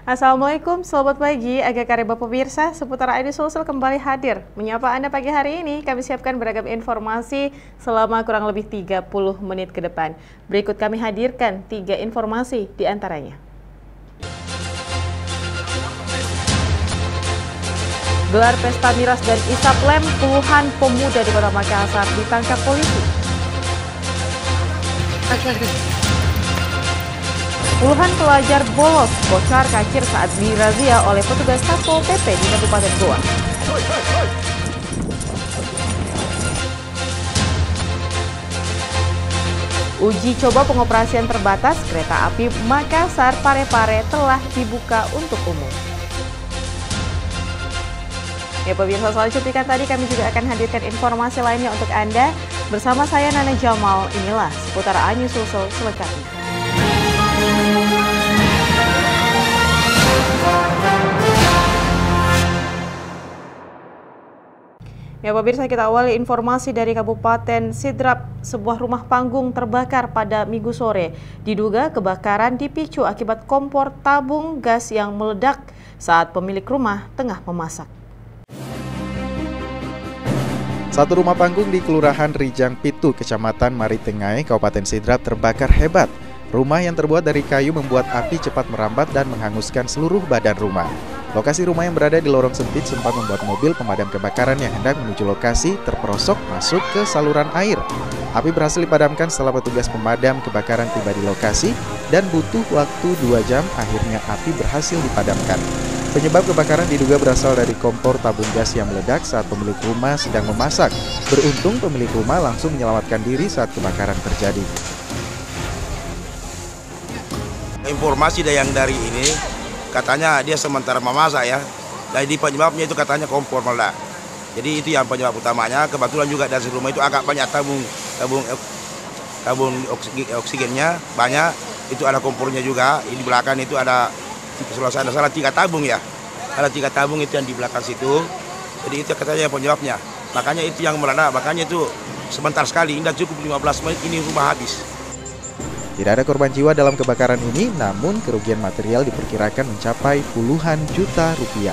Assalamualaikum, selamat pagi. Agak kareba pemirsa, seputar ID Sulsel kembali hadir. Menyapa Anda pagi hari ini, kami siapkan beragam informasi selama kurang lebih 30 menit ke depan. Berikut kami hadirkan 3 informasi di antaranya. Gelar pesta miras dan isap lem, puluhan pemuda di Kota Makassar ditangkap polisi. Puluhan pelajar bolos bocor kacir saat dirazia oleh petugas Satpol PP di Kabupaten Goa. Uji coba pengoperasian terbatas kereta api Makassar Parepare telah dibuka untuk umum. Ya pemirsa, soal cuplikan tadi kami juga akan hadirkan informasi lainnya untuk Anda. Bersama saya Nana Jamal, inilah seputar Anyu Sulsel selengkapnya. Ya pemirsa, kita awali informasi dari Kabupaten Sidrap. Sebuah rumah panggung terbakar pada Minggu sore. Diduga kebakaran dipicu akibat kompor tabung gas yang meledak saat pemilik rumah tengah memasak. Satu rumah panggung di Kelurahan Rijang Pitu, Kecamatan Maritengai, Kabupaten Sidrap terbakar hebat. Rumah yang terbuat dari kayu membuat api cepat merambat dan menghanguskan seluruh badan rumah. Lokasi rumah yang berada di lorong sempit sempat membuat mobil pemadam kebakaran yang hendak menuju lokasi terperosok masuk ke saluran air. Api berhasil dipadamkan setelah petugas pemadam kebakaran tiba di lokasi dan butuh waktu 2 jam, akhirnya api berhasil dipadamkan. Penyebab kebakaran diduga berasal dari kompor tabung gas yang meledak saat pemilik rumah sedang memasak. Beruntung pemilik rumah langsung menyelamatkan diri saat kebakaran terjadi. Informasi yang dari ini katanya dia sementara memasak ya. Jadi penyebabnya itu katanya kompor meledak. Jadi itu yang penyebab utamanya. Kebetulan juga dari rumah itu agak banyak tabung oksigennya banyak. Itu ada kompornya juga. Di belakang itu ada salah 3 tabung ya. Ada 3 tabung itu yang di belakang situ. Jadi itu katanya penyebabnya. Makanya itu yang meledak. Makanya itu sebentar sekali. Tidak cukup 15 menit ini rumah habis. Tidak ada korban jiwa dalam kebakaran ini, namun kerugian material diperkirakan mencapai puluhan juta rupiah.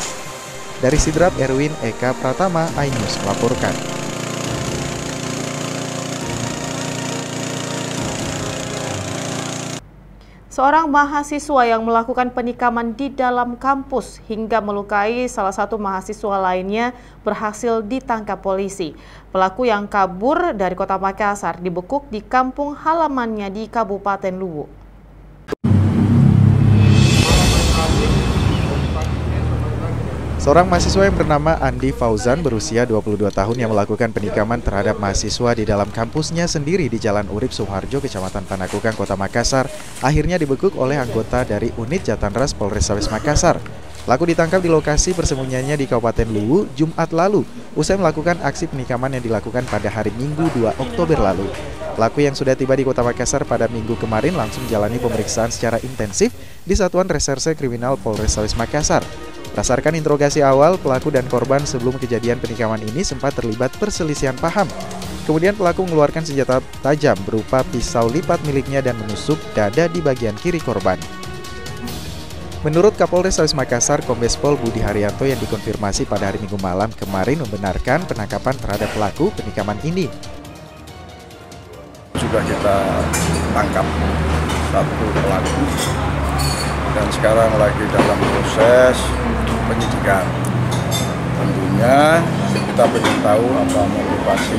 Dari Sidrap, Erwin Eka Pratama, iNews melaporkan. Seorang mahasiswa yang melakukan penikaman di dalam kampus hingga melukai salah satu mahasiswa lainnya berhasil ditangkap polisi. Pelaku yang kabur dari Kota Makassar dibekuk di kampung halamannya di Kabupaten Luwu. Seorang mahasiswa yang bernama Andi Fauzan berusia 22 tahun yang melakukan penikaman terhadap mahasiswa di dalam kampusnya sendiri di Jalan Urip Suharjo, Kecamatan Panakukang, Kota Makassar, akhirnya dibekuk oleh anggota dari Unit Jatanras Polrestabes Makassar. Pelaku ditangkap di lokasi persembunyiannya di Kabupaten Luwu Jumat lalu, usai melakukan aksi penikaman yang dilakukan pada hari Minggu 2 Oktober lalu. Pelaku yang sudah tiba di Kota Makassar pada Minggu kemarin langsung menjalani pemeriksaan secara intensif di Satuan Reserse Kriminal Polrestabes Makassar. Berdasarkan interogasi awal, pelaku dan korban sebelum kejadian penikaman ini sempat terlibat perselisihan paham. Kemudian pelaku mengeluarkan senjata tajam berupa pisau lipat miliknya dan menusuk dada di bagian kiri korban. Menurut Kapolres Makassar, Kombes Pol Budi Haryanto yang dikonfirmasi pada hari Minggu malam kemarin membenarkan penangkapan terhadap pelaku penikaman ini. Sudah kita tangkap satu pelaku dan sekarang lagi dalam proses penyidikan. Tentunya kita ingin tahu apa motivasi.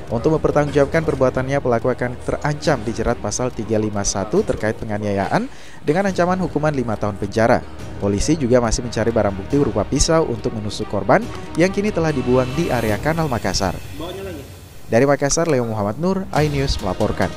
Untuk mempertanggungjawabkan perbuatannya, pelaku akan terancam dijerat pasal 351 terkait penganiayaan dengan ancaman hukuman 5 tahun penjara. Polisi juga masih mencari barang bukti berupa pisau untuk menusuk korban yang kini telah dibuang di area Kanal Makassar. Dari Makassar, Leo Muhammad Nur, iNews melaporkan.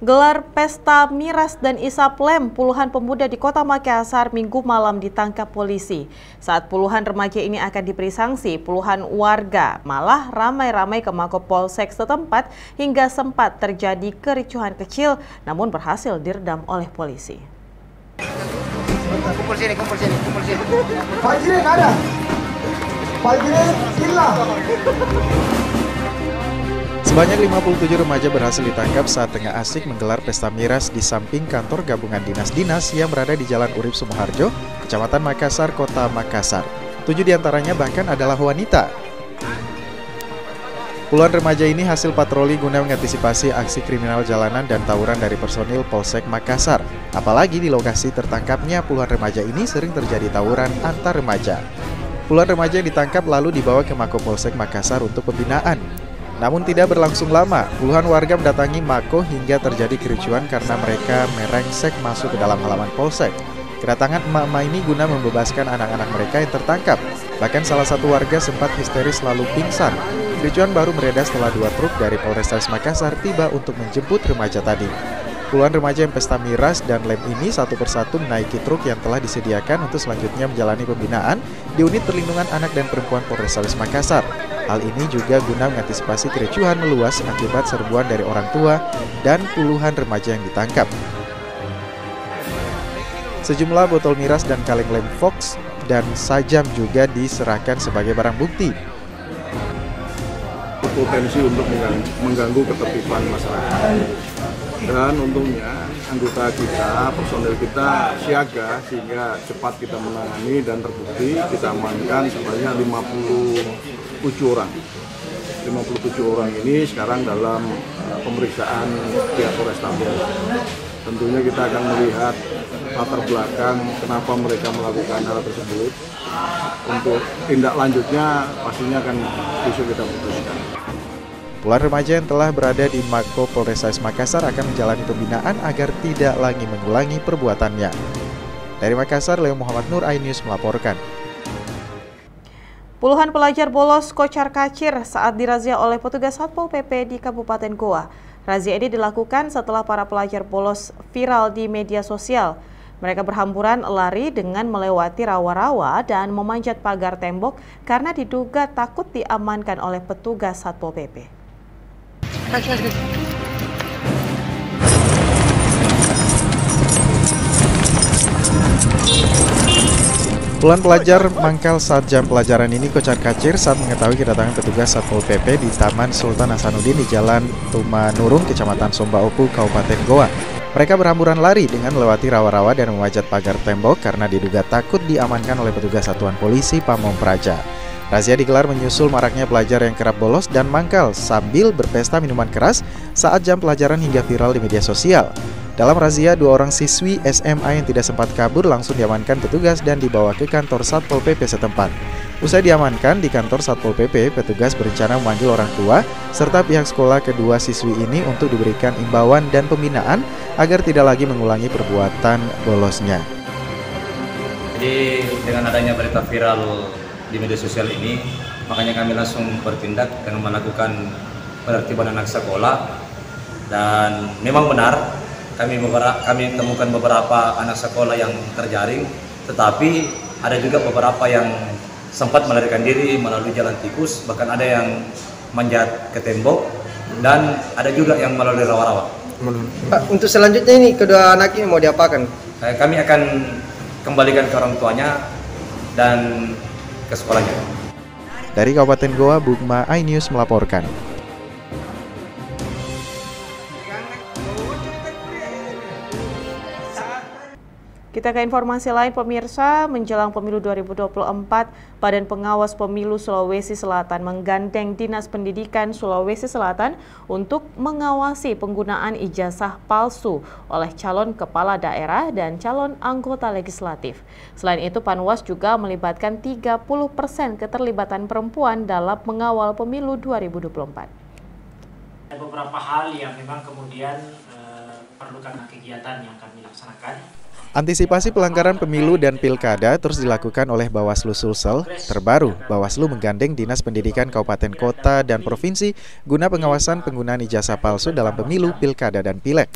Gelar pesta miras dan isap lem, puluhan pemuda di Kota Makassar Minggu malam ditangkap polisi. Saat puluhan remaja ini akan diberi sanksi, puluhan warga malah ramai-ramai ke Mako-Polsek setempat hingga sempat terjadi kericuhan kecil, namun berhasil diredam oleh polisi. Kumpul sini. Fajrin ada. Fajrin, gila. Sebanyak 57 remaja berhasil ditangkap saat tengah asik menggelar pesta miras di samping kantor gabungan dinas-dinas yang berada di Jalan Urip Sumoharjo, Kecamatan Makassar, Kota Makassar. 7 diantaranya bahkan adalah wanita. Puluhan remaja ini hasil patroli guna mengantisipasi aksi kriminal jalanan dan tawuran dari personil Polsek Makassar. Apalagi di lokasi tertangkapnya puluhan remaja ini sering terjadi tawuran antar remaja. Puluhan remaja yang ditangkap lalu dibawa ke Mako Polsek Makassar untuk pembinaan. Namun tidak berlangsung lama, puluhan warga mendatangi Mako hingga terjadi kericuan karena mereka merengsek masuk ke dalam halaman polsek. Kedatangan emak-emak ini guna membebaskan anak-anak mereka yang tertangkap. Bahkan salah satu warga sempat histeris lalu pingsan. Kericuan baru mereda setelah 2 truk dari Polrestabes Makassar tiba untuk menjemput remaja tadi. Puluhan remaja yang pesta miras dan lem ini satu persatu menaiki truk yang telah disediakan untuk selanjutnya menjalani pembinaan di unit perlindungan anak dan perempuan Polrestabes Makassar. Hal ini juga guna mengantisipasi kericuhan meluas akibat serbuan dari orang tua dan puluhan remaja yang ditangkap. Sejumlah botol miras dan kaleng lem Fox dan sajam juga diserahkan sebagai barang bukti. Potensi untuk mengganggu ketertiban masyarakat. Dan untungnya anggota kita, personel kita siaga sehingga cepat kita menangani dan terbukti kita amankan sebanyak 57 orang. 57 orang ini sekarang dalam pemeriksaan pihak Polrestabes. Tentunya kita akan melihat latar belakang kenapa mereka melakukan hal tersebut. Untuk tindak lanjutnya pastinya akan besok kita putuskan. Puluhan remaja yang telah berada di Mako Polrestabes Makassar akan menjalani pembinaan agar tidak lagi mengulangi perbuatannya. Dari Makassar, Leo Muhammad Nur, iNews melaporkan. Puluhan pelajar bolos kocar-kacir saat dirazia oleh petugas Satpol PP di Kabupaten Goa. Razia ini dilakukan setelah para pelajar bolos viral di media sosial. Mereka berhamburan lari dengan melewati rawa-rawa dan memanjat pagar tembok karena diduga takut diamankan oleh petugas Satpol PP. Puluhan pelajar mangkal saat jam pelajaran ini kocar-kacir saat mengetahui kedatangan petugas Satpol PP di Taman Sultan Hasanuddin di Jalan Tumanurung, Kecamatan Sombaopu, Kabupaten Goa. Mereka berhamburan lari dengan melewati rawa-rawa dan memanjat pagar tembok karena diduga takut diamankan oleh petugas Satuan Polisi Pamong Praja. Razia digelar menyusul maraknya pelajar yang kerap bolos dan mangkal sambil berpesta minuman keras saat jam pelajaran hingga viral di media sosial. Dalam razia, 2 orang siswi SMA yang tidak sempat kabur langsung diamankan petugas dan dibawa ke kantor Satpol PP setempat. Usai diamankan di kantor Satpol PP, petugas berencana memanggil orang tua serta pihak sekolah kedua siswi ini untuk diberikan imbauan dan pembinaan agar tidak lagi mengulangi perbuatan bolosnya. Jadi dengan adanya berita viral di media sosial ini, makanya kami langsung bertindak dengan melakukan penertiban anak sekolah. Dan memang benar kami temukan beberapa anak sekolah yang terjaring, tetapi ada juga beberapa yang sempat melarikan diri melalui jalan tikus, bahkan ada yang manjat ke tembok dan ada juga yang melalui rawa-rawa. Pak, untuk selanjutnya ini kedua anak ini mau diapakan? Kami akan kembalikan ke orang tuanya dan ke sekolahnya. Dari Kabupaten Goa, Bugma, iNews melaporkan. Kita ke informasi lain, pemirsa. Menjelang pemilu 2024, Badan Pengawas Pemilu Sulawesi Selatan menggandeng Dinas Pendidikan Sulawesi Selatan untuk mengawasi penggunaan ijazah palsu oleh calon kepala daerah dan calon anggota legislatif. Selain itu, Panwas juga melibatkan 30% keterlibatan perempuan dalam mengawal pemilu 2024. Ada beberapa hal yang memang kemudian perlu karena kegiatan yang kami laksanakan. Antisipasi pelanggaran pemilu dan pilkada terus dilakukan oleh Bawaslu Sulsel. Terbaru, Bawaslu menggandeng Dinas Pendidikan Kabupaten Kota dan Provinsi guna pengawasan penggunaan ijazah palsu dalam pemilu, pilkada, dan pileg.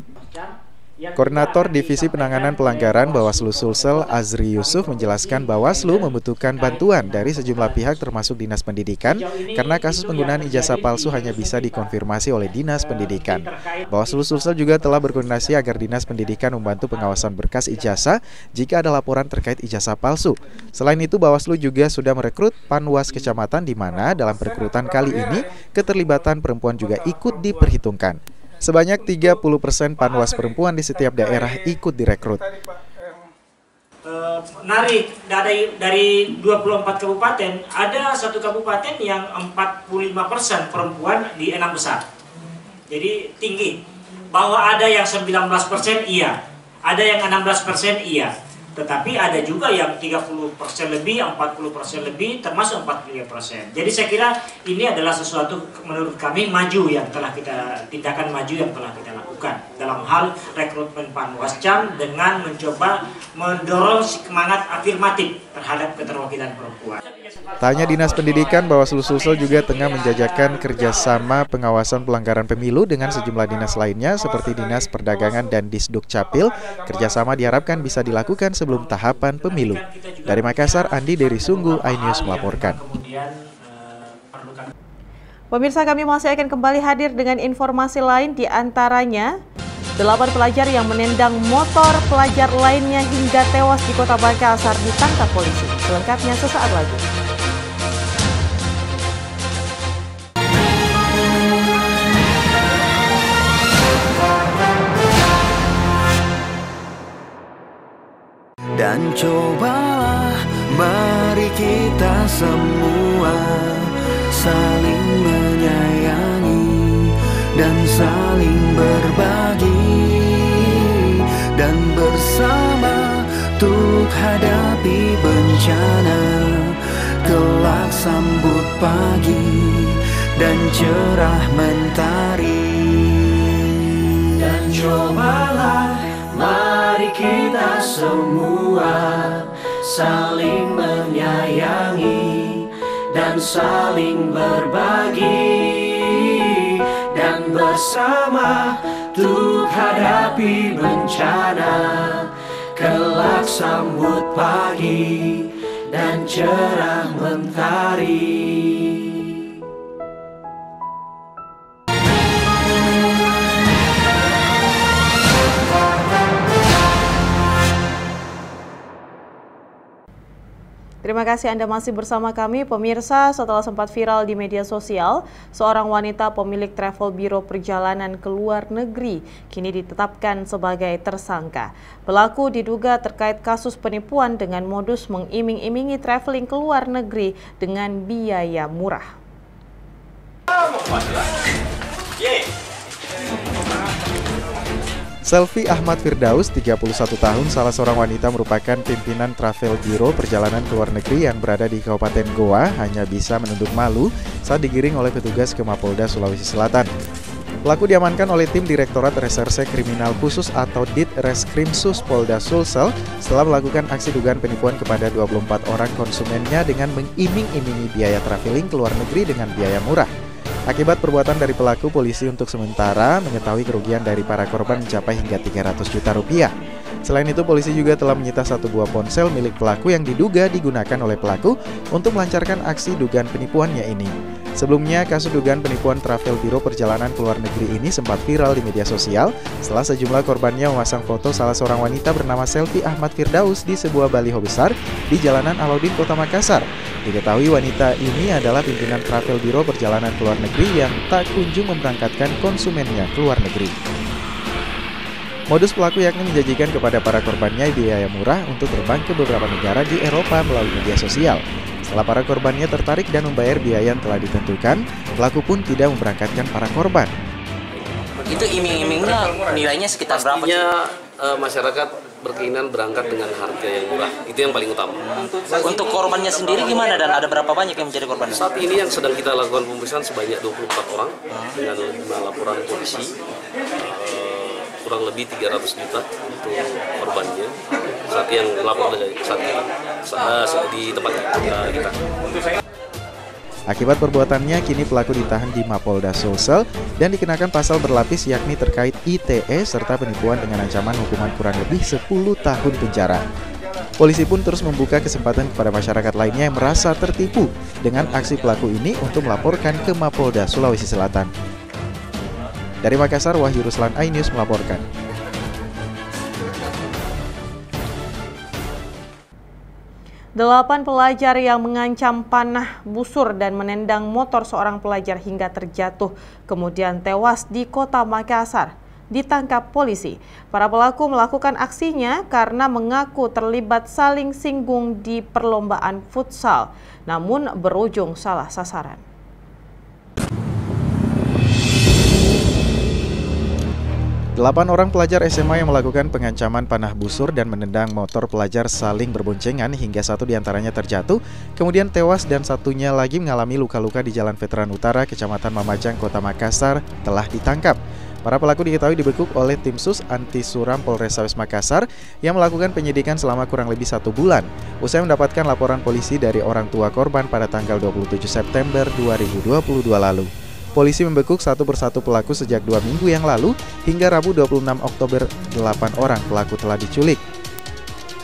Koordinator Divisi Penanganan Pelanggaran Bawaslu Sulsel, Azri Yusuf, menjelaskan Bawaslu membutuhkan bantuan dari sejumlah pihak termasuk Dinas Pendidikan karena kasus penggunaan ijazah palsu hanya bisa dikonfirmasi oleh Dinas Pendidikan. Bawaslu Sulsel juga telah berkoordinasi agar Dinas Pendidikan membantu pengawasan berkas ijazah jika ada laporan terkait ijazah palsu. Selain itu, Bawaslu juga sudah merekrut Panwas Kecamatan di mana dalam perekrutan kali ini keterlibatan perempuan juga ikut diperhitungkan. Sebanyak 30% panwas perempuan di setiap daerah ikut direkrut. Menarik, dari 24 kabupaten, ada satu kabupaten yang 45% perempuan di 6 besar. Jadi tinggi. Bahwa ada yang 19% iya, ada yang 16% iya. Tetapi ada juga yang 30% lebih, 40% lebih, termasuk 43%. Jadi saya kira ini adalah sesuatu menurut kami maju yang telah tindakan maju yang telah kita lakukan dalam hal rekrutmen Panwascam dengan mencoba mendorong semangat afirmatif terhadap keterwakilan perempuan. Tanya Dinas Pendidikan, Bawaslu Sulsel juga tengah menjajakan kerjasama pengawasan pelanggaran pemilu dengan sejumlah dinas lainnya seperti Dinas Perdagangan dan Disduk Capil. Kerjasama diharapkan bisa dilakukan sebelum tahapan pemilu. Dari Makassar, Andi Dery Sungguh, iNews melaporkan. Pemirsa, kami masih akan kembali hadir dengan informasi lain, di antaranya 8 pelajar yang menendang motor pelajar lainnya hingga tewas di Kota Makassar ditangkap polisi. Selengkapnya sesaat lagi. Dan cobalah mari kita semua saling menyayangi dan saling berbagi dan bersama untuk hadapi bencana. Kelak sambut pagi dan cerah mentari. Dan cobalah mari kita semua saling menyayangi dan saling berbagi dan bersama untuk hadapi bencana. Kelak sambut pagi dan cerah mentari. Terima kasih Anda masih bersama kami, pemirsa. Setelah sempat viral di media sosial, seorang wanita pemilik travel biro perjalanan ke luar negeri kini ditetapkan sebagai tersangka. Pelaku diduga terkait kasus penipuan dengan modus mengiming-imingi traveling ke luar negeri dengan biaya murah. Selvi Ahmad Firdaus, 31 tahun, salah seorang wanita merupakan pimpinan travel biro perjalanan ke luar negeri yang berada di Kabupaten Goa, hanya bisa menunduk malu saat digiring oleh petugas ke Mapolda Sulawesi Selatan. Pelaku diamankan oleh tim Direktorat Reserse Kriminal Khusus atau Ditreskrimsus Polda Sulsel setelah melakukan aksi dugaan penipuan kepada 24 orang konsumennya dengan mengiming-imingi biaya traveling ke luar negeri dengan biaya murah. Akibat perbuatan dari pelaku, polisi untuk sementara mengetahui kerugian dari para korban mencapai hingga 300 juta rupiah. Selain itu, polisi juga telah menyita 1 buah ponsel milik pelaku yang diduga digunakan oleh pelaku untuk melancarkan aksi dugaan penipuannya ini. Sebelumnya, kasus dugaan penipuan travel biro perjalanan ke luar negeri ini sempat viral di media sosial setelah sejumlah korbannya memasang foto salah seorang wanita bernama Selvi Ahmad Firdaus di sebuah baliho besar di Jalanan Alauddin, Kota Makassar. Diketahui wanita ini adalah pimpinan travel biro perjalanan ke luar negeri yang tak kunjung memberangkatkan konsumennya ke luar negeri. Modus pelaku yakni menjanjikan kepada para korbannya biaya murah untuk terbang ke beberapa negara di Eropa melalui media sosial. Setelah para korbannya tertarik dan membayar biaya yang telah ditentukan, pelaku pun tidak memberangkatkan para korban. Itu iming-imingnya nilainya sekitar berapa? Masyarakat berkeinginan berangkat dengan harga yang murah, itu yang paling utama. Untuk korbannya sendiri gimana dan ada berapa banyak yang menjadi korban? Saat ini yang sedang kita lakukan pemeriksaan sebanyak 24 orang dengan 5 laporan polisi. Kurang lebih 300 juta untuk korbannya saat yang lapor saat di tempat kita. Akibat perbuatannya, kini pelaku ditahan di Mapolda Sulsel dan dikenakan pasal berlapis yakni terkait ITE serta penipuan dengan ancaman hukuman kurang lebih 10 tahun penjara. Polisi pun terus membuka kesempatan kepada masyarakat lainnya yang merasa tertipu dengan aksi pelaku ini untuk melaporkan ke Mapolda Sulawesi Selatan. Dari Makassar, Wahyu Ruslan, iNews melaporkan. Delapan pelajar yang mengancam panah busur dan menendang motor seorang pelajar hingga terjatuh, kemudian tewas di Kota Makassar, ditangkap polisi. Para pelaku melakukan aksinya karena mengaku terlibat saling singgung di perlombaan futsal, namun berujung salah sasaran. Delapan orang pelajar SMA yang melakukan pengancaman panah busur dan menendang motor pelajar saling berboncengan hingga satu diantaranya terjatuh, kemudian tewas dan satunya lagi mengalami luka-luka di Jalan Veteran Utara, Kecamatan Mamajang, Kota Makassar, telah ditangkap. Para pelaku diketahui dibekuk oleh tim sus anti suram Polrestabes Makassar yang melakukan penyidikan selama kurang lebih 1 bulan. Usai mendapatkan laporan polisi dari orang tua korban pada tanggal 27 September 2022 lalu. Polisi membekuk satu persatu pelaku sejak 2 minggu yang lalu hingga Rabu 26 Oktober 8 orang pelaku telah diculik.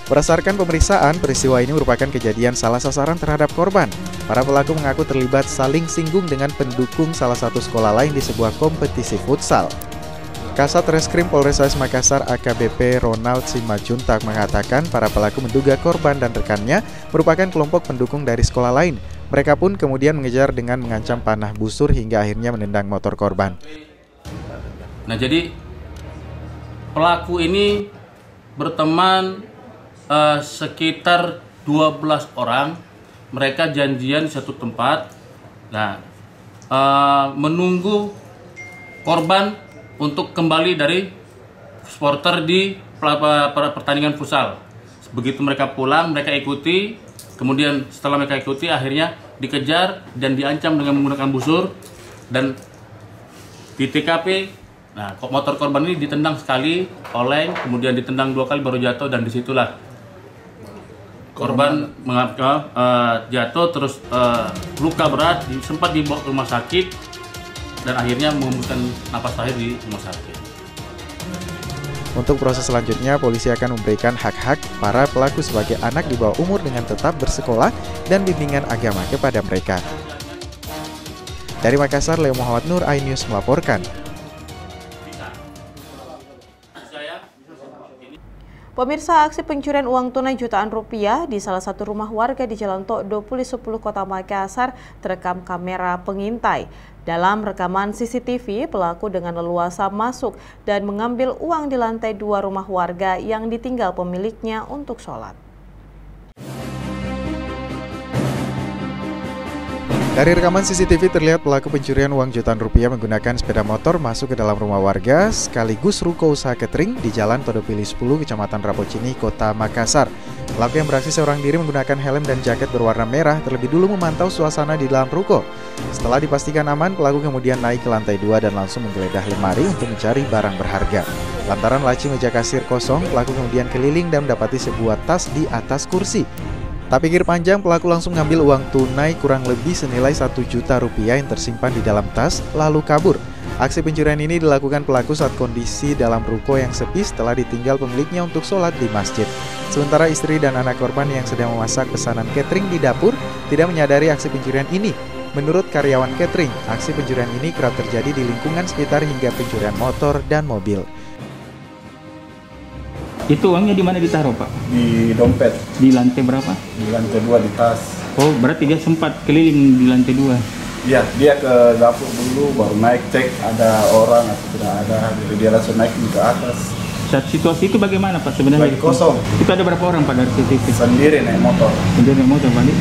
Berdasarkan pemeriksaan, peristiwa ini merupakan kejadian salah sasaran terhadap korban. Para pelaku mengaku terlibat saling singgung dengan pendukung salah satu sekolah lain di sebuah kompetisi futsal. Kasat Reskrim Polrestabes Makassar AKBP Ronald Simajuntak mengatakan para pelaku menduga korban dan rekannya merupakan kelompok pendukung dari sekolah lain. Mereka pun kemudian mengejar dengan mengancam panah busur hingga akhirnya menendang motor korban. Nah, jadi pelaku ini berteman sekitar 12 orang. Mereka janjian di satu tempat. Nah, menunggu korban untuk kembali dari supporter di pertandingan futsal. Begitu mereka pulang, mereka ikuti. Kemudian setelah mereka ikuti, akhirnya dikejar dan diancam dengan menggunakan busur. Dan di TKP, nah, motor korban ini ditendang sekali, oleng, kemudian ditendang 2 kali baru jatuh, dan disitulah korban jatuh, terus luka berat, sempat dibawa ke rumah sakit, dan akhirnya mengembuskan napas terakhir di rumah sakit. Untuk proses selanjutnya, polisi akan memberikan hak-hak para pelaku sebagai anak di bawah umur dengan tetap bersekolah dan bimbingan agama kepada mereka. Dari Makassar, Leo Muhammad Nur, iNews melaporkan. Pemirsa, aksi pencurian uang tunai jutaan rupiah di salah satu rumah warga di Jalan Tok 2010 Kota Makassar terekam kamera pengintai. Dalam rekaman CCTV, pelaku dengan leluasa masuk dan mengambil uang di lantai 2 rumah warga yang ditinggal pemiliknya untuk sholat. Dari rekaman CCTV terlihat pelaku pencurian uang jutaan rupiah menggunakan sepeda motor masuk ke dalam rumah warga sekaligus ruko usaha catering di Jalan Todopili 10, Kecamatan Rapocini, Kota Makassar. Pelaku yang beraksi seorang diri menggunakan helm dan jaket berwarna merah terlebih dulu memantau suasana di dalam ruko. Setelah dipastikan aman, pelaku kemudian naik ke lantai 2 dan langsung menggeledah lemari untuk mencari barang berharga. Lantaran laci meja kasir kosong, pelaku kemudian keliling dan mendapati sebuah tas di atas kursi. Tak pikir panjang, pelaku langsung mengambil uang tunai kurang lebih senilai 1 juta rupiah yang tersimpan di dalam tas, lalu kabur. Aksi pencurian ini dilakukan pelaku saat kondisi dalam ruko yang sepi setelah ditinggal pemiliknya untuk sholat di masjid. Sementara istri dan anak korban yang sedang memasak pesanan catering di dapur tidak menyadari aksi pencurian ini. Menurut karyawan catering, aksi pencurian ini kerap terjadi di lingkungan sekitar hingga pencurian motor dan mobil. Itu uangnya di mana ditaruh, Pak? Di dompet. Di lantai berapa? Di lantai 2 di tas. Oh, berarti dia sempat keliling di lantai 2? Iya, dia ke dapur dulu, baru naik cek ada orang atau tidak ada. Jadi dia langsung naik ke atas. Saat situasi itu bagaimana, Pak, sebenarnya? Lagi kosong. Itu ada berapa orang, Pak, dari CCTV? Sendiri naik motor. Sendiri naik motor, balik.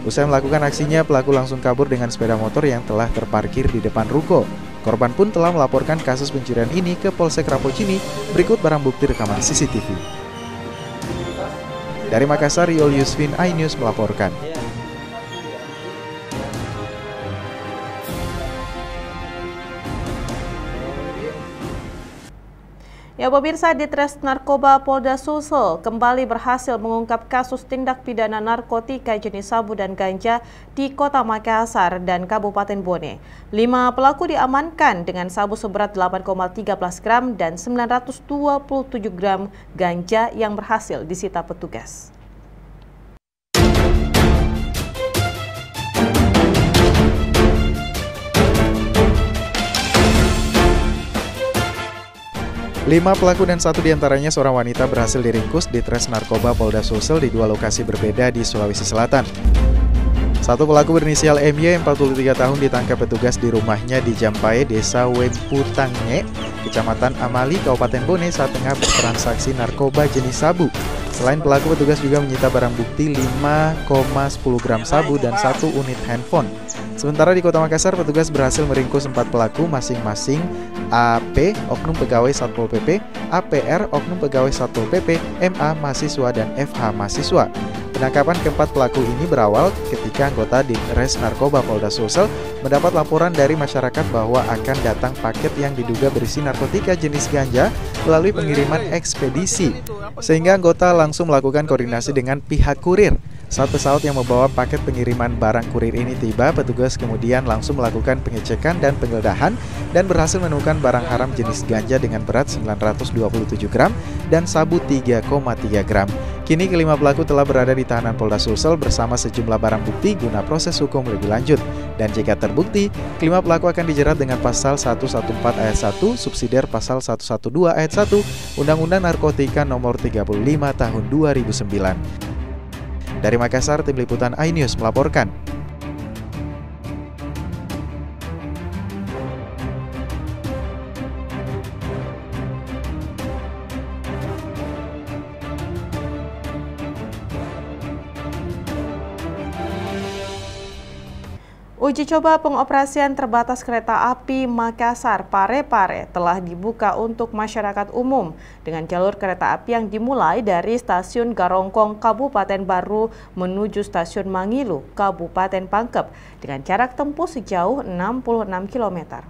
Usai melakukan aksinya, pelaku langsung kabur dengan sepeda motor yang telah terparkir di depan ruko. Korban pun telah melaporkan kasus pencurian ini ke Polsek Rapocini. Berikut barang bukti rekaman CCTV. Dari Makassar, Yul Yusvin, iNews melaporkan. Ya pemirsa, Ditres Narkoba Polda Sulsel kembali berhasil mengungkap kasus tindak pidana narkotika jenis sabu dan ganja di Kota Makassar dan Kabupaten Bone. 5 pelaku diamankan dengan sabu seberat 8,13 gram dan 927 gram ganja yang berhasil disita petugas. Lima pelaku dan 1 diantaranya seorang wanita berhasil diringkus di Ditres Narkoba Polda Sulsel di 2 lokasi berbeda di Sulawesi Selatan. 1 pelaku berinisial MY, 43 tahun, ditangkap petugas di rumahnya di Jampae, Desa Wemputange, Kecamatan Amali, Kabupaten Bone saat tengah bertransaksi narkoba jenis sabu. Selain pelaku, petugas juga menyita barang bukti 5,10 gram sabu dan 1 unit handphone. Sementara di Kota Makassar, petugas berhasil meringkus 4 pelaku masing-masing AP, oknum pegawai Satpol PP, APR, oknum pegawai Satpol PP, MA, mahasiswa, dan FH, mahasiswa. Penangkapan keempat pelaku ini berawal ketika anggota Ditres Narkoba Polda Sulsel mendapat laporan dari masyarakat bahwa akan datang paket yang diduga berisi narkotika jenis ganja melalui pengiriman ekspedisi. Sehingga anggota langsung melakukan koordinasi dengan pihak kurir. Saat pesawat yang membawa paket pengiriman barang kurir ini tiba, petugas kemudian langsung melakukan pengecekan dan penggeledahan dan berhasil menemukan barang haram jenis ganja dengan berat 927 gram dan sabu 3,3 gram. Kini kelima pelaku telah berada di tahanan Polda Sulsel bersama sejumlah barang bukti guna proses hukum lebih lanjut. Dan jika terbukti, kelima pelaku akan dijerat dengan pasal 114 ayat 1, subsidiar pasal 112 ayat 1, Undang-Undang Narkotika nomor 35 tahun 2009. Dari Makassar, tim liputan iNews melaporkan. Uji coba pengoperasian terbatas kereta api Makassar Pare-Pare telah dibuka untuk masyarakat umum dengan jalur kereta api yang dimulai dari Stasiun Garongkong, Kabupaten Baru menuju Stasiun Mangilu, Kabupaten Pangkep dengan jarak tempuh sejauh 66 km.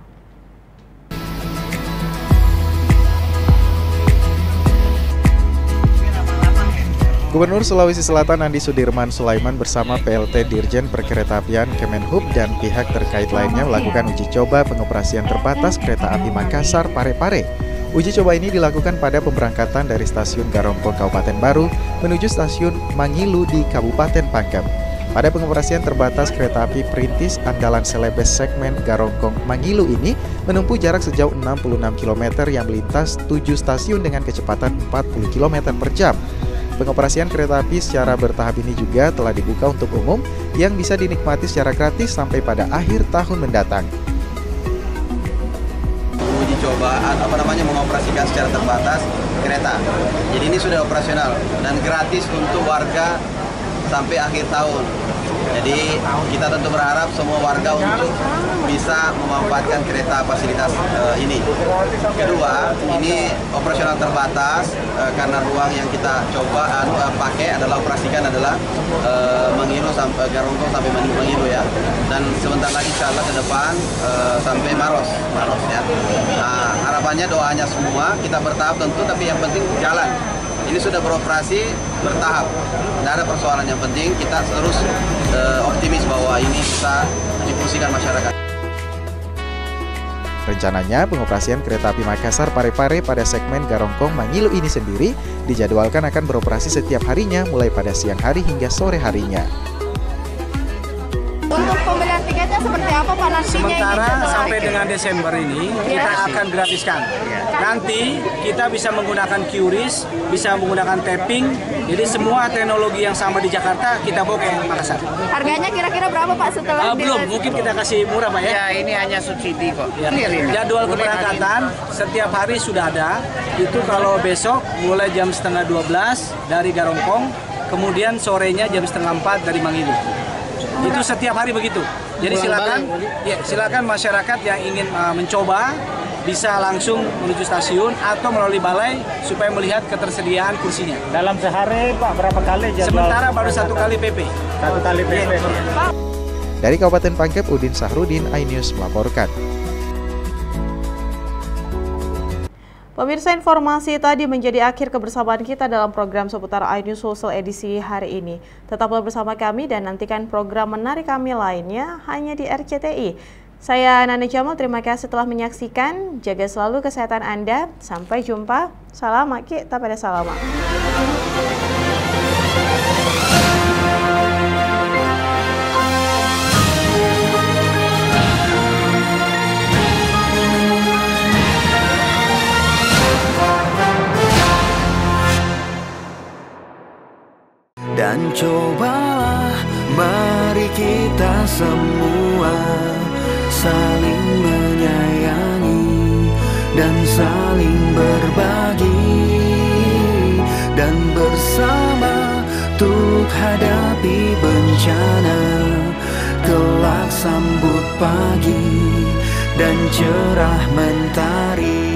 Gubernur Sulawesi Selatan Andi Sudirman Sulaiman bersama PLT Dirjen Perkeretaapian Kemenhub dan pihak terkait lainnya melakukan uji coba pengoperasian terbatas kereta api Makassar Pare-Pare. Uji coba ini dilakukan pada pemberangkatan dari Stasiun Garongkong Kabupaten Baru menuju Stasiun Mangilu di Kabupaten Pangkep. Pada pengoperasian terbatas kereta api perintis andalan Selebes segmen Garongkong Mangilu ini menempuh jarak sejauh 66 km yang melintas 7 stasiun dengan kecepatan 40 km per jam. Pengoperasian kereta api secara bertahap ini juga telah dibuka untuk umum yang bisa dinikmati secara gratis sampai pada akhir tahun mendatang. Uji coba mengoperasikan secara terbatas kereta. Jadi ini sudah operasional dan gratis untuk warga sampai akhir tahun. Jadi kita tentu berharap semua warga untuk bisa memanfaatkan kereta fasilitas ini. Kedua, ini operasional terbatas karena ruang yang kita coba pakai adalah operasikan adalah Mangilu sampai Garongkong sampai Mangilu ya. Dan sebentar lagi insya Allah ke depan sampai Maros ya. Nah, harapannya doanya semua kita bertahap tentu, tapi yang penting jalan. Ini sudah beroperasi bertahap, tidak ada persoalan. Yang penting kita terus optimis bahwa ini bisa difungsikan masyarakat. Rencananya pengoperasian kereta api Makassar Pare-Pare pada segmen Garongkong Mangilu ini sendiri dijadwalkan akan beroperasi setiap harinya mulai pada siang hari hingga sore harinya. Untuk pembelian tiketnya seperti apa Pak nantinya? Sementara sampai dengan Desember ini kita akan gratiskan. Nanti kita bisa menggunakan QRIS, bisa menggunakan tapping. Jadi semua teknologi yang sama di Jakarta kita bawa ke Makassar. Harganya kira-kira berapa Pak setelah? Belum, mungkin kita kasih murah Pak ya. Ya ini hanya subsidi kok. Ya. Jadwal keberangkatan setiap hari sudah ada. Itu kalau besok mulai jam 11:30 dari Garongkong, kemudian sorenya jam 3:30 dari Mangilu. Itu setiap hari begitu. Jadi silakan masyarakat yang ingin mencoba bisa langsung menuju stasiun atau melalui balai supaya melihat ketersediaan kursinya. Dalam sehari Pak berapa kali jadwal? Sementara baru 1 kali PP. 1 kali PP. Dari Kabupaten Pangkep, Udin Sahrudin, iNews melaporkan. Pemirsa, informasi tadi menjadi akhir kebersamaan kita dalam program seputar iNews Social edisi hari ini. Tetaplah bersama kami dan nantikan program menarik kami lainnya hanya di RCTI. Saya Nana Jamal, terima kasih telah menyaksikan. Jaga selalu kesehatan Anda. Sampai jumpa. Salam, kita pada salaman. Dan cobalah mari kita semua saling menyayangi dan saling berbagi, dan bersama untuk hadapi bencana, kelak sambut pagi dan cerah mentari.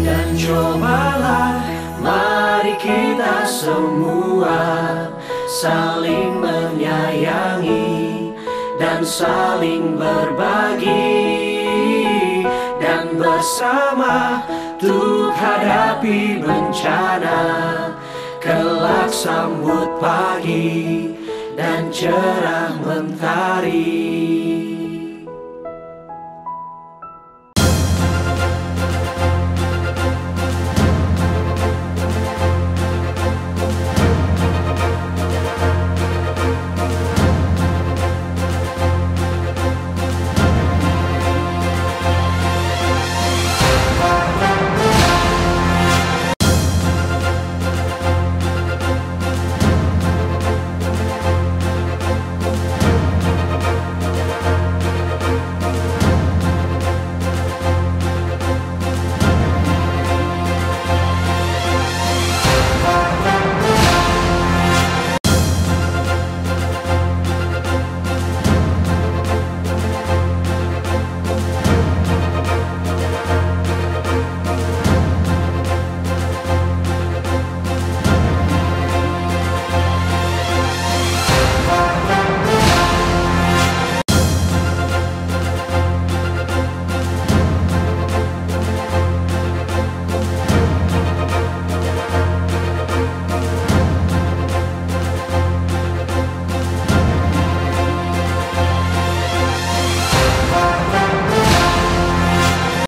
Dan cobalah mari kita semua saling menyayangi dan saling berbagi, dan bersama untuk hadapi bencana, kelak sambut pagi dan cerah mentari.